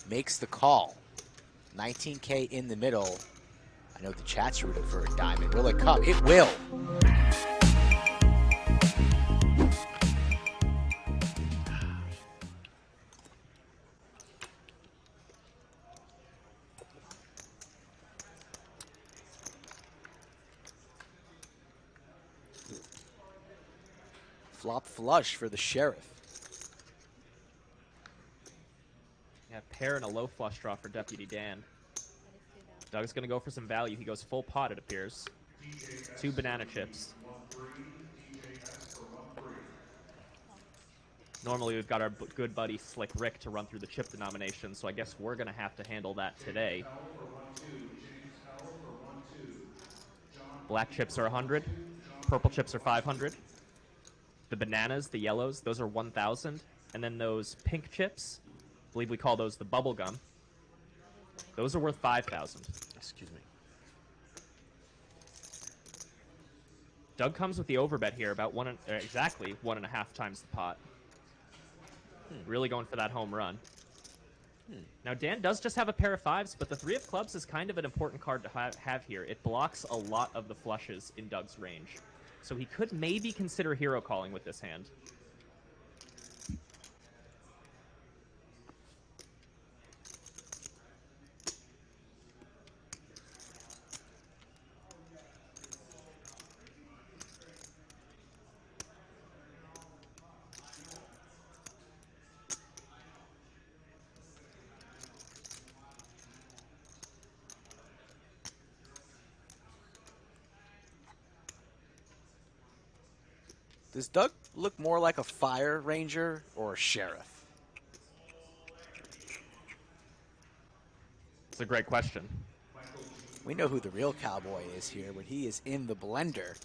makes the call. 19K in the middle. I know the chat's rooting for a diamond. Will it come? It will. Flop flush for the sheriff. Yeah, pair and a low flush draw for Deputy Dan. Doug's going to go for some value. He goes full pot, it appears. 2 banana chips. Normally, we've got our good buddy Slick Rick to run through the chip denomination, so I guess we're going to have to handle that today. Black chips are 100. Purple chips are 500. The bananas, the yellows, those are 1,000. And then those pink chips, I believe we call those the bubble gum. Those are worth 5,000. Excuse me. Doug comes with the overbet here, about exactly 1.5 times the pot. Really going for that home run. Now, Dan does just have a pair of 5s, but the 3 of clubs is kind of an important card to have here. It blocks a lot of the flushes in Doug's range. So he could maybe consider hero calling with this hand. Does Doug look more like a fire ranger or a sheriff? It's a great question. We know who the real cowboy is here when he is in the blender.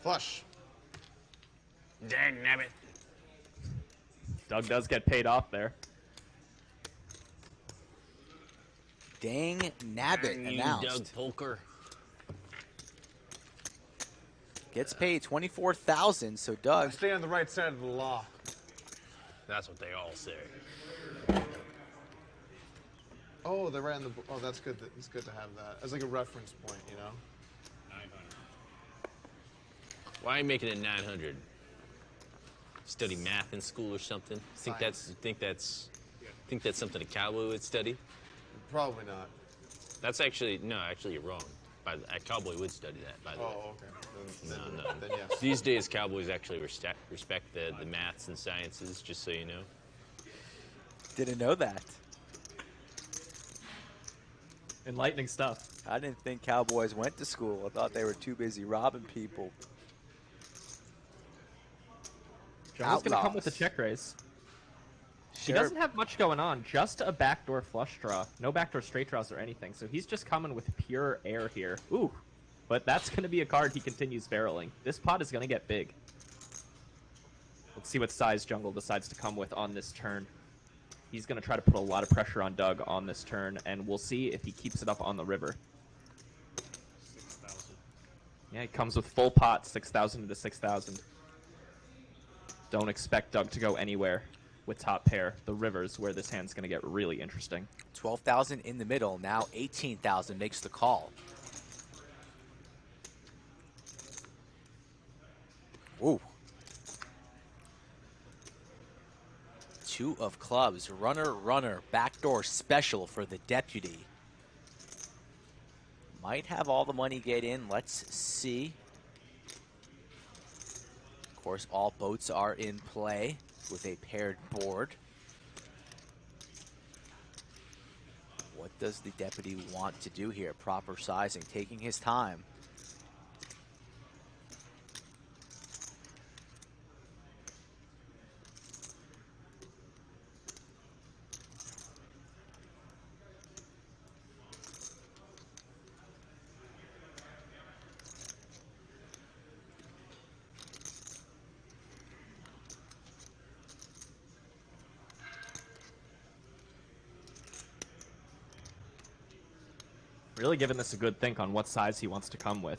Flush. Dang nabbit. Doug does get paid off there. Dang nabbit announced. Doug Polk. Gets paid $24,000, so Doug. Stay on the right side of the law. That's what they all say. Oh, they're right on the. Oh, that's good. It's good to have that as like a reference point, you know. 900. Why are you making it 900? Study math in school or something? Think that's something a cowboy would study? Probably not. That's actually you're wrong. A cowboy would study that, by the way. Oh, okay. No. Then yes. These days, cowboys actually respect the maths and sciences, just so you know. Didn't know that. Enlightening stuff. I didn't think cowboys went to school. I thought they were too busy robbing people. Joe's going to come with the check raise. He doesn't have much going on, just a backdoor flush draw. No backdoor straight draws or anything, so he's just coming with pure air here. Ooh, but that's going to be a card he continues barreling. This pot is going to get big. Let's see what size Jungle decides to come with on this turn. He's going to try to put a lot of pressure on Doug on this turn, and we'll see if he keeps it up on the river. 6,000. Yeah, he comes with full pot, 6,000 into 6,000. Don't expect Doug to go anywhere with top pair. The river's where this hand's going to get really interesting. 12,000 in the middle. Now 18,000 makes the call. Ooh. 2 of clubs. Runner. Backdoor special for the deputy. Might have all the money get in. Let's see. Of course, all boats are in play with a paired board. What does the deputy want to do here? Proper sizing, taking his time. Really giving this a good think on what size he wants to come with.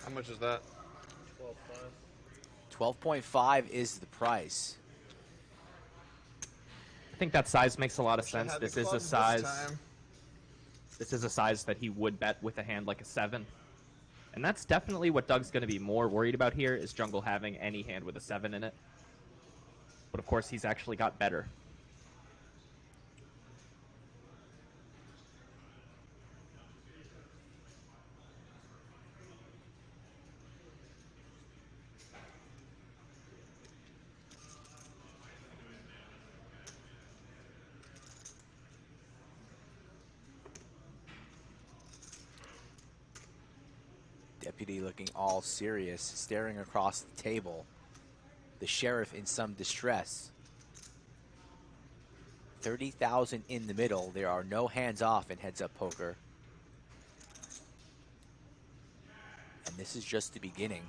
How much is that? 12.5 is the price. I think that size makes a lot of Wish I sense. had the This is a clubs this size. time. This is a size that he would bet with a hand like a 7. And that's definitely what Doug's going to be more worried about here, is Jungle having any hand with a 7 in it. But of course, he's actually got better. Deputy looking all serious, staring across the table. The sheriff in some distress. 30,000 in the middle. There are no hands off in heads-up poker. And this is just the beginning.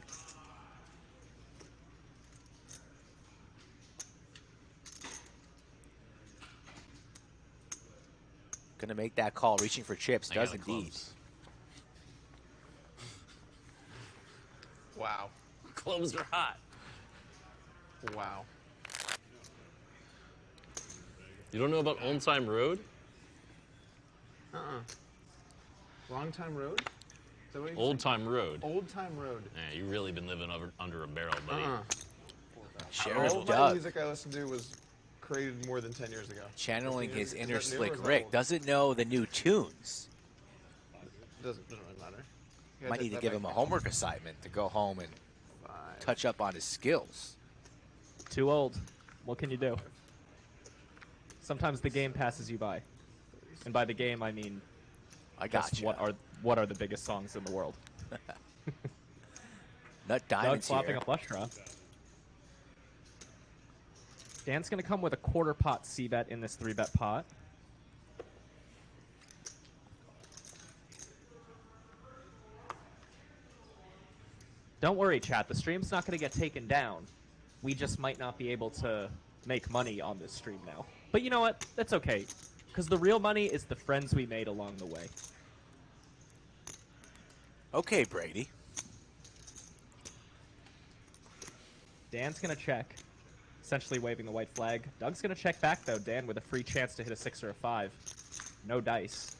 Gonna make that call, reaching for chips, does indeed. Wow. Clubs are hot. Wow. You don't know about Old Time Road? Long Time Road? Is that what you Old Time Road. Old Time Road. Yeah, you really been living under a barrel, buddy. Sheriff All the Doug music I listened to was created more than 10 years ago. channeling his Is inner that new or slick is that Rick. old? Doesn't know the new tunes. Doesn't really matter. Yeah, Might need to that give him a makes homework assignment to go home and 5. touch up on his skills. Too old. What can you do? Sometimes the game passes you by. And by the game, I mean I got just you. what are the biggest songs in the world. Nut Doug diamonds flopping here. a flush draw. Dan's going to come with a quarter pot C-bet in this 3-bet pot. Don't worry, chat. The stream's not going to get taken down. We just might not be able to make money on this stream now. But you know what? That's okay. Because the real money is the friends we made along the way. Okay, Brady. Dan's going to check, essentially waving the white flag. Doug's going to check back, though. Dan with a free chance to hit a 6 or a 5. No dice.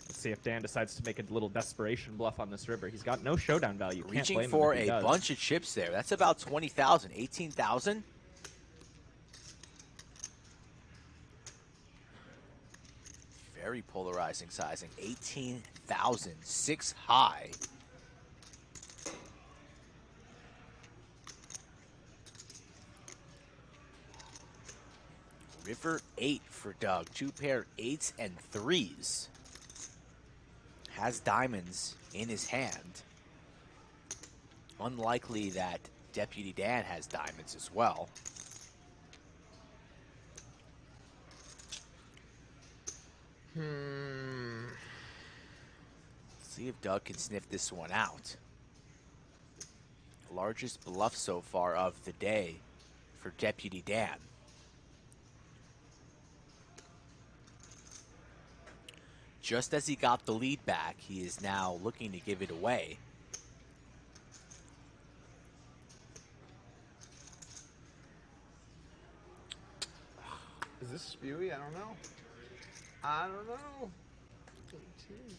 Let's see if Dan decides to make a little desperation bluff on this river. He's got no showdown value. Can't Reaching blame for him if he a does. bunch of chips there. That's about 20,000. 18,000? Very polarizing sizing. 18,000. 6 high. River 8 for Doug. 2 pair 8s and 3s. Has diamonds in his hand. Unlikely that Deputy Dan has diamonds as well. See if Doug can sniff this one out. Largest bluff so far of the day for Deputy Dan. Just as he got the lead back, he is now looking to give it away. Is this spewy? I don't know. I don't know. 18.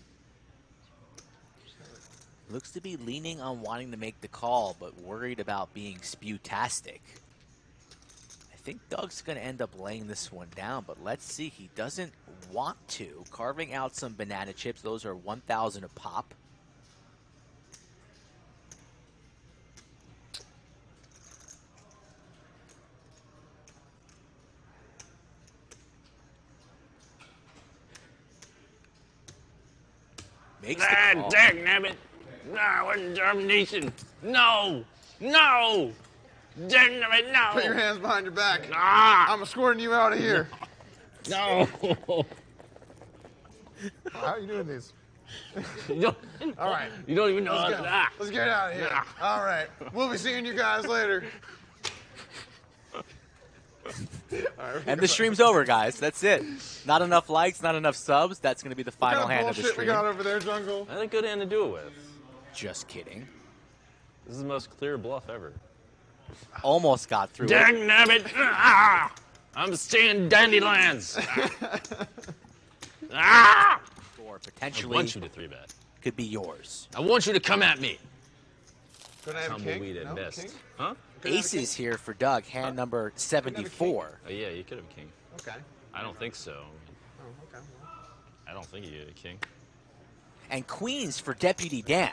Looks to be leaning on wanting to make the call, but worried about being spew-tastic. I think Doug's going to end up laying this one down, but let's see. He doesn't want to. Carving out some banana chips. Those are 1,000 a pop. Makes the call. Dang nabbit. No, what determination. No. No. Dang nabbit, no. Put your hands behind your back. Ah. I'm escorting you out of here. No. How are you doing these? You don't, All right. you don't even know how Let's to go. act. Let's get out of here. All right. We'll be seeing you guys later. And the stream's over, guys. That's it. Not enough likes, not enough subs. That's going to be the final what kind hand of of the bullshit we stream. got over there, Jungle? That's a good hand to do it with. Just kidding. This is the most clear bluff ever. Almost got through it. Dang nabbit! Ah! I'm seeing dandelions. Ah! Or I potentially want you to 3-bet. could be yours. I want you to come at me. Could I have a king? Tumbleweed at No, best. king? Huh? Could I have a Aces here for Doug. Hand number 74. Oh, yeah, you could have a king. king? Okay. I don't think so. Oh, okay. Well, I don't think you get a king. And queens for Deputy Dan.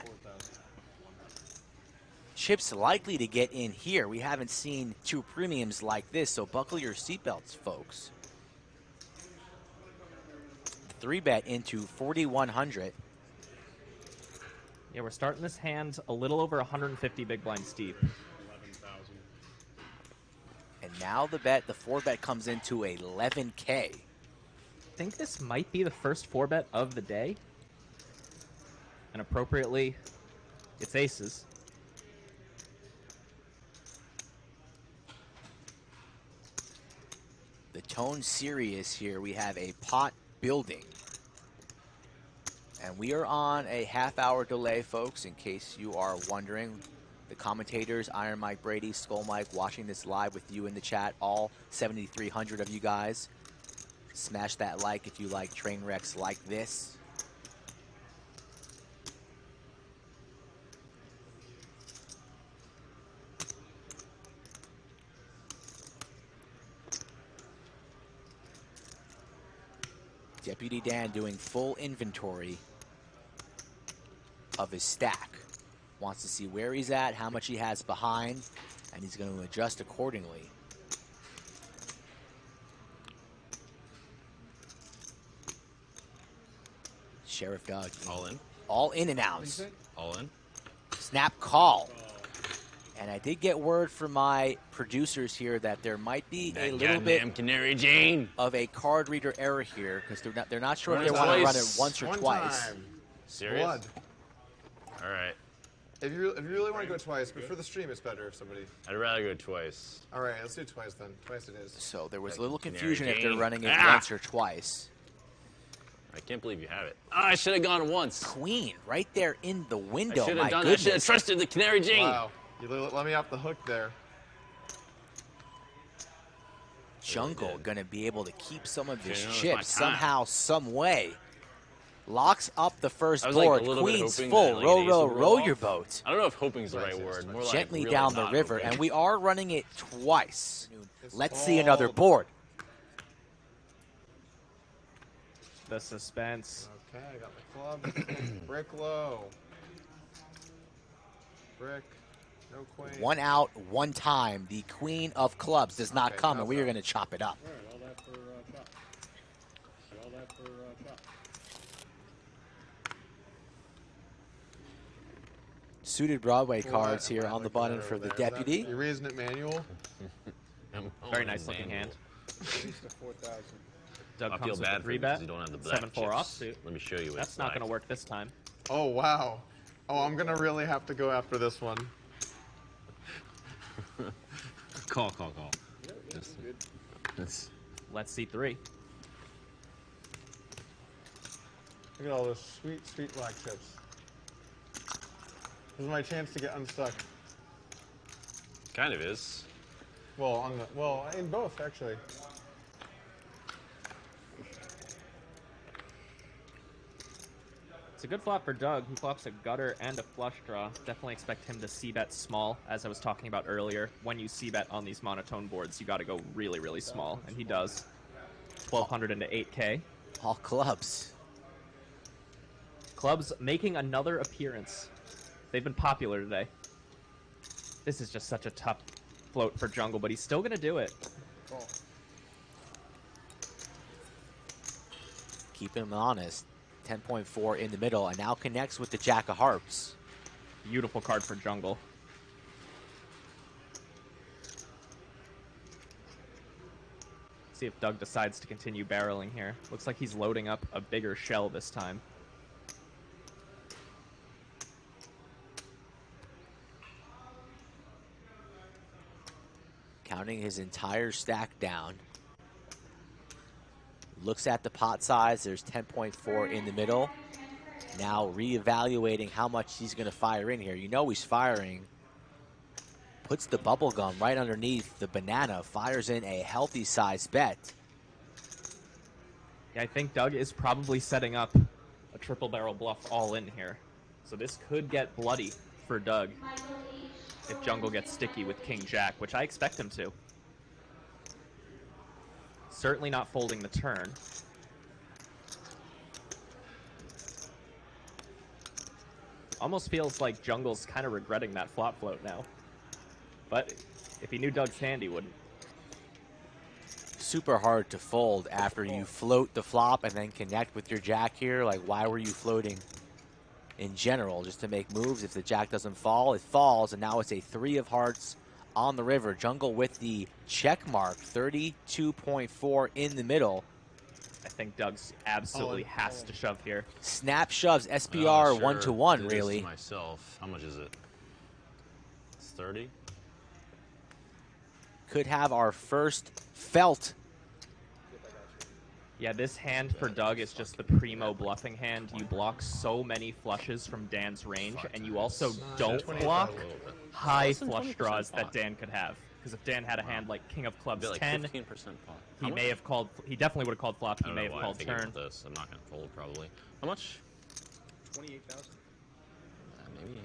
Chips likely to get in here. We haven't seen two premiums like this, so buckle your seatbelts, folks. 3-bet into 4,100. Yeah, we're starting this hand a little over 150 big blinds deep. And now the 4-bet comes into 11K. I think this might be the first 4-bet of the day. And appropriately, it's aces. The tone serious here. We have a pot building. And we are on a half-hour delay, folks, in case you are wondering. The commentators, Iron Mike Brady, Skull Mike, watching this live with you in the chat, all 7,300 of you guys. Smash that like if you like train wrecks like this. Deputy Dan doing full inventory of his stack. Wants to see where he's at, how much he has behind, and he's going to adjust accordingly. Sheriff Doug. All in? All in and out. All in? Snap call. And I did get word from my producers here that there might be a little bit Canary Jane. of a card reader error here because they're not sure if Run they it want to run twice. it once or One twice. time. Serious? Blood. All right. If you really want to go twice, but for the stream, it's better if somebody. I'd rather go twice. All right, let's do twice then. Twice it is. So there was a Like little Canary confusion if they're Jane. running it Ah! once or twice. I can't believe you have it. Ah, I should have gone once. Queen right there in the I window. should My have done that. I should have goodness. trusted the Canary Jane. Wow. You let me off the hook there. Jungle going to be able to keep some of his Okay, now it's chips my time. somehow, some way. Locks up the first I was, like, board. a little bit Queen's hoping full. that, like, row, an ace row, would row roll your off. boat. I don't know if hoping's the right Twice, word. twice. More like Gently really down the not river. hoping. And we are running it twice. It's Let's see another called- board. The suspense. Okay, I got my club. Brick low. Brick. No queen. One out, one time. The queen of clubs does not Okay, come, and how's we are that? going to chop it up. All right, all that for chop. All that for chop. Suited Broadway Well, cards I here might on the look button better for over the there. Is that- deputy. You raising it manual? Very nice looking hand. At least a 4,000. Doug I feel comes with bad a for you 3-bet. because you don't have the black 7-4 chips. offsuit. Let me show you what That's it's not like. going to work this time. Oh, wow. Oh, I'm going to really have to go after this one. Call. That's good. That's Let's see 3. Look at all those sweet, sweet black chips. This is my chance to get unstuck. kind of is. Well, in both, actually. It's a good flop for Doug, who flops a gutter and a flush draw. Definitely expect him to c-bet small, as I was talking about earlier. When you c-bet on these monotone boards, you got to go really, really small, and he does. 1,200 into 8K. All clubs. Clubs making another appearance. They've been popular today. This is just such a tough float for Jungle, but he's still going to do it. Call. Keep him honest. 10.4 in the middle, and now connects with the Jack of Hearts. Beautiful card for Jungle. See if Doug decides to continue barreling here. Looks like he's loading up a bigger shell this time. Counting his entire stack down. Looks at the pot size. There's 10.4 in the middle. Now reevaluating how much he's going to fire in here. You know he's firing. Puts the bubble gum right underneath the banana. Fires in a healthy size bet. Yeah, I think Doug is probably setting up a triple barrel bluff all in here. So this could get bloody for Doug if Jungle gets sticky with King Jack, which I expect him to. Certainly not folding the turn. Almost feels like Jungle's kind of regretting that flop float now. But if he knew Doug's hand, he wouldn't. Super hard to fold after you float the flop and then connect with your jack here. Like, why were you floating in general? Just to make moves. If the jack doesn't fall, it falls, and now it's a 3 of hearts on the river. Jungle with the check mark, 32.4 in the middle. I think Doug's absolutely has to shove here. Snap shoves SPR 1-1, really. Myself, how much is it? It's 30. Could have our first felt. Yeah, this hand for Doug is just the primo bluffing hand. You block so many flushes from Dan's range, and you also don't block high flush draws that Dan could have. Because if Dan had a hand like King of Clubs 10, 15% pot. he may have called. He definitely would have called flop. He may have called turn. This. I'm not going to fold probably. How much? 28,000. Maybe.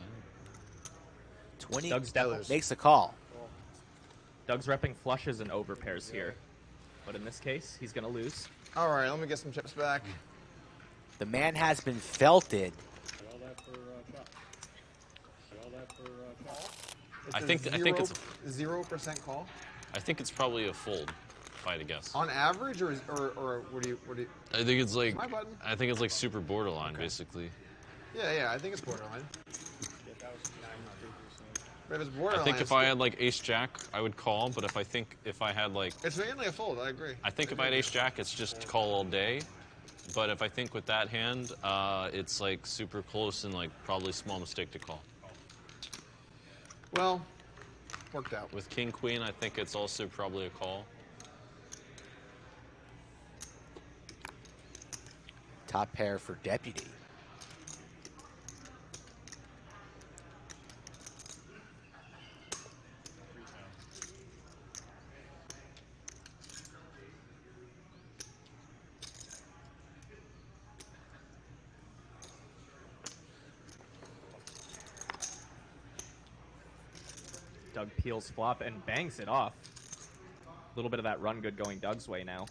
20. Doug's makes the call. Doug's repping flushes and overpairs here, but in this case, he's going to lose. All right, let me get some chips back. The man has been felted. Sell that for chop. Sell that for chop. I think it's 0% call I think it's probably a fold, if I had to guess. on average, or what do you? I think it's like My button. I think it's like super borderline, basically. Yeah, I think it's borderline. Yeah, that was 9%. But if it's I borderline, think if I had like ace jack, I would call. But if I had like, it's mainly a fold. I agree. I think if I had ace jack, it's just call all day. But if I think with that hand, it's like super close and like probably small mistake to call. Well, worked out. With king queen, I think it's also probably a call. Top pair for Deputy. Doug peels flop and bangs it off. A little bit of that run good going Doug's way now.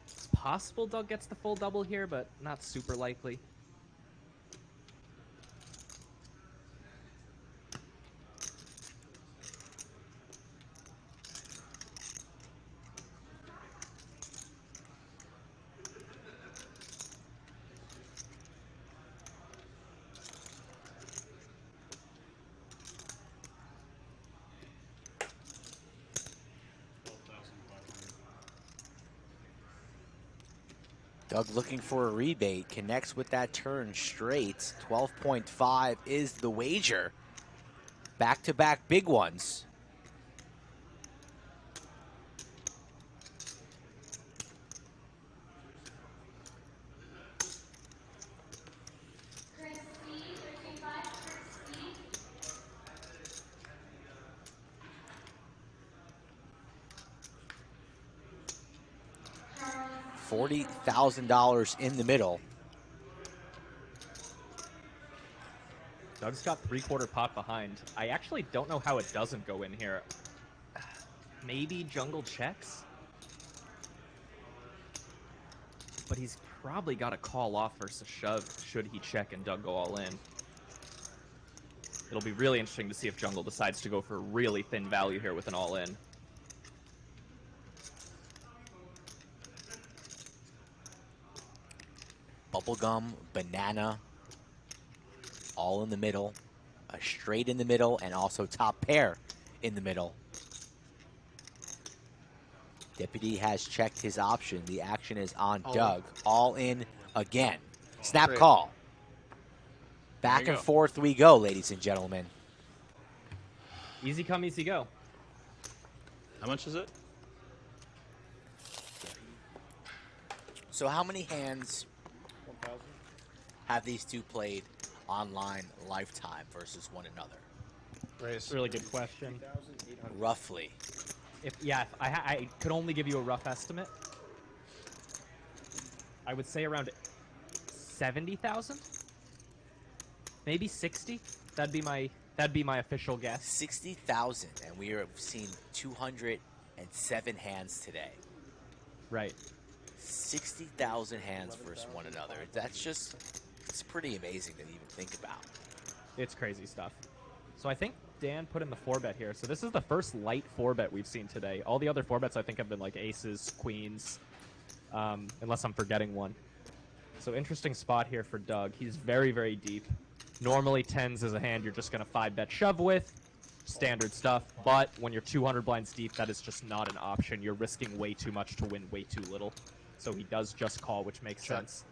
It's possible Doug gets the full double here, but not super likely. Doug looking for a rebate, connects with that turn straight. 12.5 is the wager. Back-to-back big ones. $40,000 in the middle. Doug's got 3/4 pot behind. I actually don't know how it doesn't go in here. Maybe Jungle checks? But he's probably got a call off versus a shove should he check and Doug go all in. It'll be really interesting to see if Jungle decides to go for really thin value here with an all in. Bubblegum, banana, all in the middle, a straight in the middle, and also top pair in the middle. Deputy has checked his option. The action is on Doug. All in again. Snap Great. call. Back and forth we go, ladies and gentlemen. Easy come, easy go. How much is it? So how many hands 1,000. have these two played online lifetime versus one another? It's a really good question. 3,800. Roughly. If I could only give you a rough estimate. I would say around 70,000, maybe 60. That'd be my official guess. 60,000, and we have seen 207 hands today. Right. 60,000 hands versus one another. It's pretty amazing to even think about. It's crazy stuff. So I think Dan put in the 4-bet here. So this is the first light 4-bet we've seen today. All the other 4-bets I think have been like aces, queens, unless I'm forgetting one. So interesting spot here for Doug. He's very, very deep. Normally 10s is a hand you're just going to 5-bet shove with. Standard stuff. But when you're 200 blinds deep, that is just not an option. You're risking way too much to win way too little. So he does just call, which makes sense.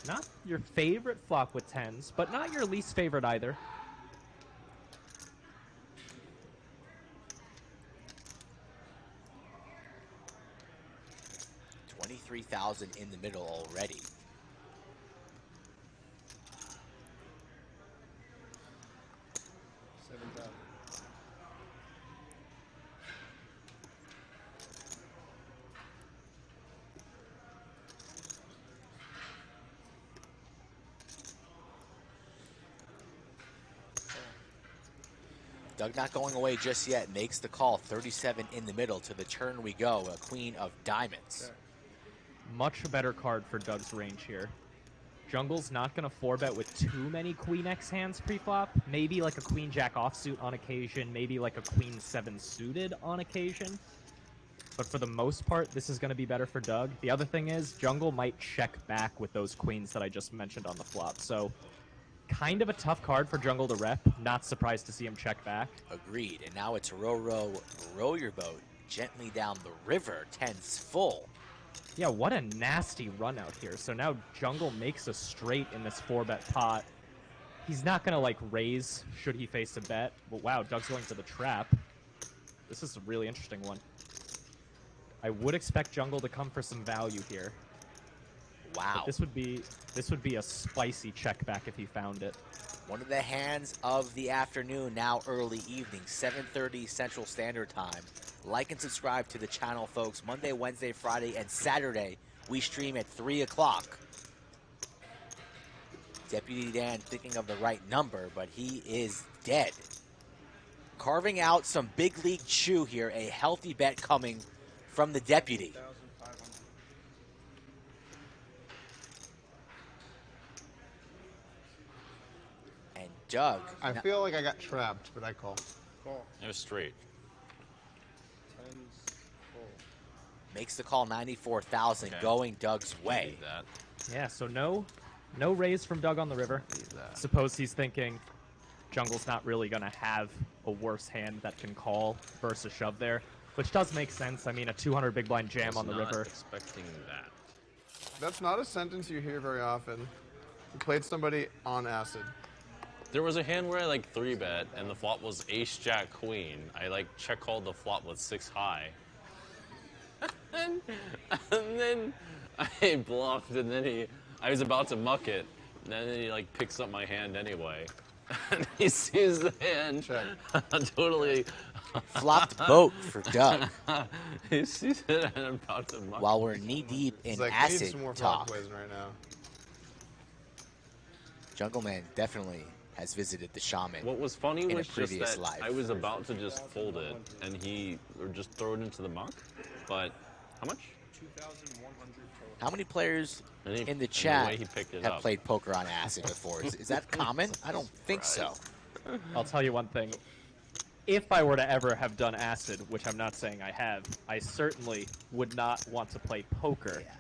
Not your favorite flop with 10s, but not your least favorite either. $23,000 in the middle already. Doug not going away just yet. Makes the call. 37 in the middle. To the turn we go. A queen of diamonds. Much better card for Doug's range here. Jungle's not going to 4-bet with too many Queen X hands pre-flop. Maybe like a Queen Jack offsuit on occasion. Maybe like a Queen 7 suited on occasion. But for the most part, this is going to be better for Doug. The other thing is, Jungle might check back with those queens that I just mentioned on the flop. So kind of a tough card for Jungle to rep. Not surprised to see him check back. Agreed. And now it's row your boat gently down the river. 10s full. Yeah, what a nasty run out here. So now Jungle makes a straight in this 4-bet pot. He's not going to, like, raise should he face a bet. But wow, Doug's going for the trap. This is a really interesting one. I would expect Jungle to come for some value here. Wow. But this would be a spicy check back if he found it. One of the hands of the afternoon, now early evening, 7:30 Central Standard Time. Like and subscribe to the channel, folks. Monday, Wednesday, Friday, and Saturday, we stream at 3 o'clock. Deputy Dan thinking of the right number, but he is dead. Carving out some big league chew here. A healthy bet coming from the deputy. 1,500. And Doug. I feel like I got trapped, but I call. Call. It was straight. 10s full. Makes the call. 94,000 Okay. going Doug's way. Leave that. Yeah, so no raise from Doug on the river. Leave that. Suppose he's thinking Jungle's not really going to have a worse hand that can call versus shove there, which does make sense. I mean, a 200 big blind jam Was on the not river. expecting that. That's not a sentence you hear very often. You played somebody on acid. There was a hand where I like 3-bet and the flop was ace jack queen. I like check called the flop with 6 high. and then I bluffed and then I was about to muck it. And then he like picks up my hand anyway. And he sees the hand. Check. Totally. Flopped boat for Doug. He sees it and I'm about to muck While we're knee deep in It's like, I need acid some more flop talk, poison right now. Jungleman definitely has visited the shaman. What was funny in a was just previous that life. I was about to just fold it, and or just throw it into the muck. But how much? 2,100 total. How many players And he- in and the the chat way he picked it have up. played poker on acid before? Is that common? I don't think so. I'll tell you one thing. If I were to ever have done acid, which I'm not saying I have, I certainly would not want to play poker Yeah.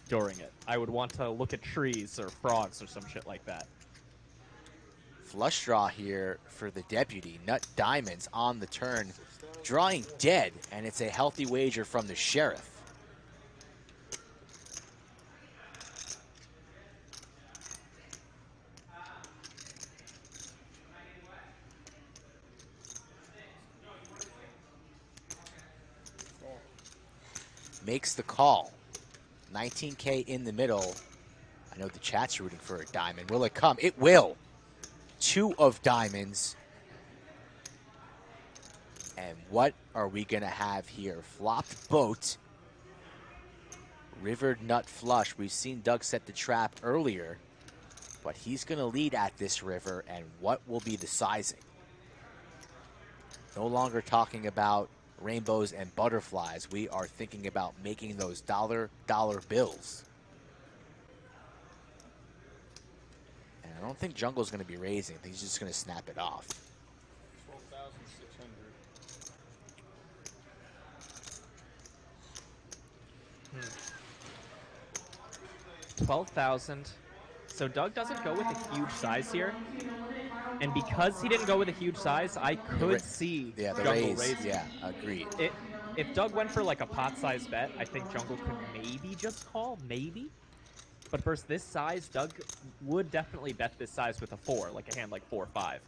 during it. I would want to look at trees or frogs or some shit like that. Flush draw here for the deputy. Nut diamonds on the turn, drawing dead, and it's a healthy wager from the sheriff. Makes the call. 19K in the middle. I know the chat's rooting for a diamond. Will it come? It will. 2 of diamonds. And what are we going to have here? Flopped boat. River nut flush. We've seen Doug set the trap earlier, but he's going to lead at this river, and what will be the sizing? No longer talking about rainbows and butterflies. We are thinking about making those dollar bills. And I don't think Jungle's going to be raising. I think he's just going to snap it off. 12,000. So Doug doesn't go with a huge size here. And because he didn't go with a huge size, I could see Jungle raising. Yeah, agreed. If Doug went for like a pot-size bet, I think Jungle could maybe just call, maybe. But versus this size, Doug would definitely bet this size with a 4, like a hand like 4-5.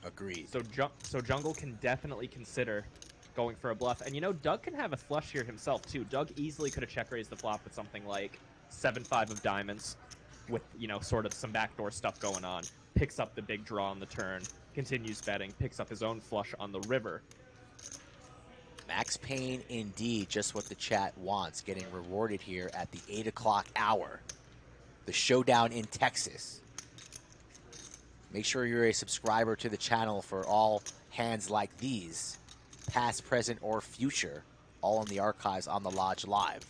Agreed. So Jungle can definitely consider going for a bluff. And you know, Doug can have a flush here himself too. Doug easily could have check-raised the flop with something like 7-5 of diamonds with, you know, sort of some backdoor stuff going on. Picks up the big draw on the turn, continues betting, picks up his own flush on the river. Max Payne indeed, just what the chat wants, getting rewarded here at the 8 o'clock hour. The showdown in Texas. Make sure you're a subscriber to the channel for all hands like these, past, present, or future, all in the archives on the Lodge Live.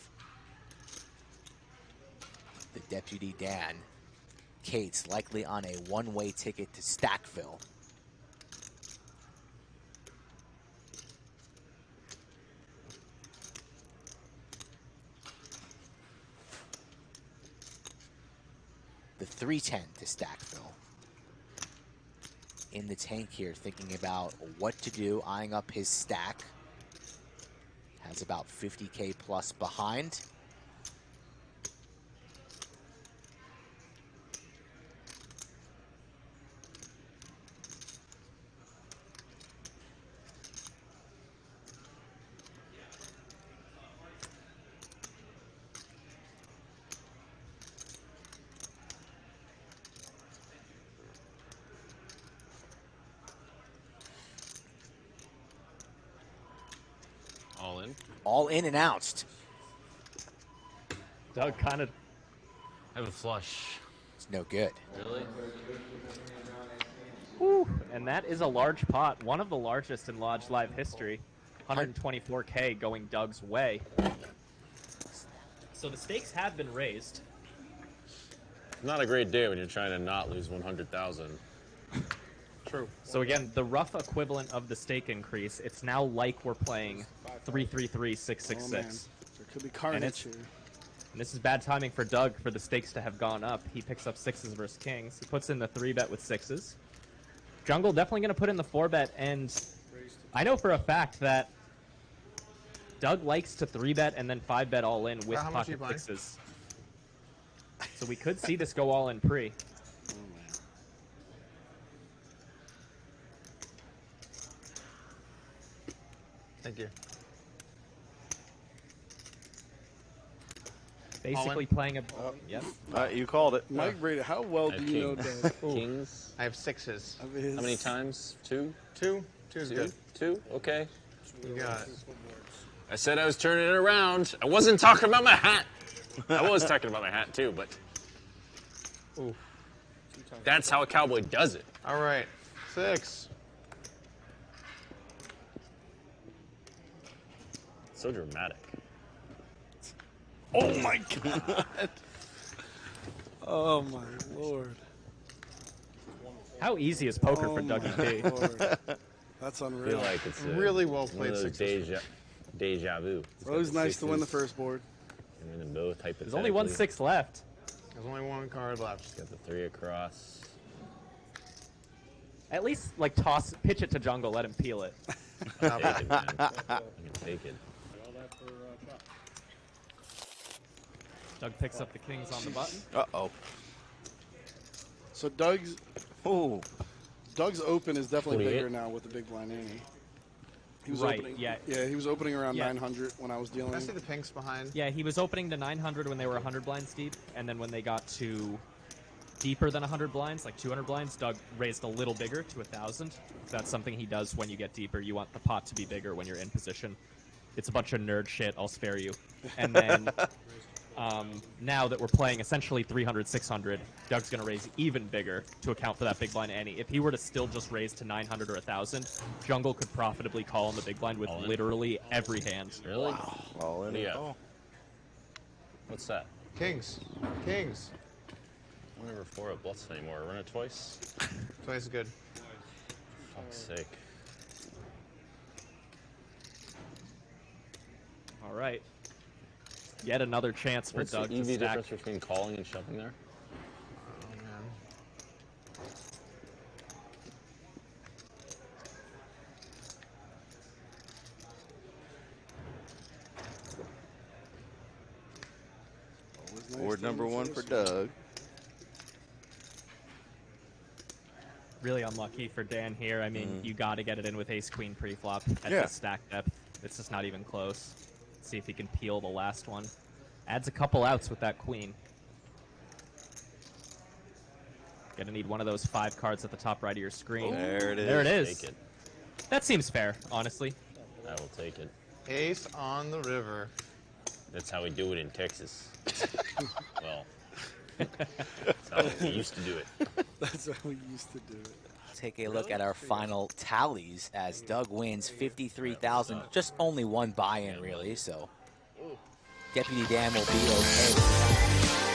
The Deputy Dan Cates likely on a one-way ticket to Stackville. The 310 to Stackville. In the tank here, thinking about what to do, eyeing up his stack. Has about 50K plus behind. All in announced. Doug kind of... I have a flush. It's no good. Really? Whew. And that is a large pot. One of the largest in Lodge Live history. 124K going Doug's way. So the stakes have been raised. Not a great day when you're trying to not lose 100,000. True. So again, the rough equivalent of the stake increase, it's now like we're playing 3-3-3, 6-6-6. There could be carnage here. And this is bad timing for Doug for the stakes to have gone up. He picks up 6s versus kings. He puts in the 3-bet with 6s. Jungle definitely going to put in the 4-bet, and I know for a fact that Doug likes to 3-bet and then 5-bet all in with pocket 6s. So we could see this go all in pre. Thank you. Basically playing a... Yep. You called it. Mike Brady, how well do you know Doug? Kings. I have 6s. How many times? 2? 2? 2 is good. 2? Okay. You got it. I said I was turning it around. I wasn't talking about my hat. I was talking about my hat too, but Ooh. that's how a cowboy does it. All right. 6. So dramatic. Oh my God. Oh my Lord. How easy is poker for Doug to be? That's I unreal. feel like it's Really well one played of those 6s. deja vu. Always nice to win the first board. And then both hypothetically. There's only 1 6 left. There's only 1 card left. Got the 3 across. At least, like, pitch it to Jungle, let him peel it. Take it, man. You can take it. All that for chop. Doug picks up the kings on the button. Uh-oh. So Doug's open is definitely 48. bigger now with the big blind ante. He was Right, opening. yeah. Yeah, he was opening around Yeah. 900 when I was dealing. Can I see the pinks behind? Yeah, he was opening to 900 when they were 100 blinds deep, and then when they got to deeper than 100 blinds, like 200 blinds, Doug raised a little bigger to 1,000. That's something he does when you get deeper. You want the pot to be bigger when you're in position. It's a bunch of nerd shit. I'll spare you. And then now that we're playing essentially 300, 600, Doug's going to raise even bigger to account for that big blind ante. If he were to still just raise to 900 or 1,000, Jungle could profitably call in the big blind with All in? literally every hand. Really? All in. Yeah. Oh. What's that? Kings. Kings. I'm never for it bluffs anymore. Run it twice. Twice is good. Fuck's sake. All right. Yet another chance for What's Doug the to EV stack. difference between calling and shoving there? Oh, man. Always nice Board to number win the one for first one. Doug. Really unlucky for Dan here. I mean, you got to get it in with ace-queen pre-flop at Yeah. this stack depth. It's just not even close. Let's see if he can peel the last one. Adds a couple outs with that queen. Gonna need one of those 5 cards at the top right of your screen. There it is. There it is. Take it. That seems fair, honestly. I will take it. Ace on the river. That's how we do it in Texas. Well, that's how we used to do it. That's how we used to do it. Take a look at our final tallies as Doug wins 53,000. Just only one buy-in, really. So Deputy Dan will be okay with that.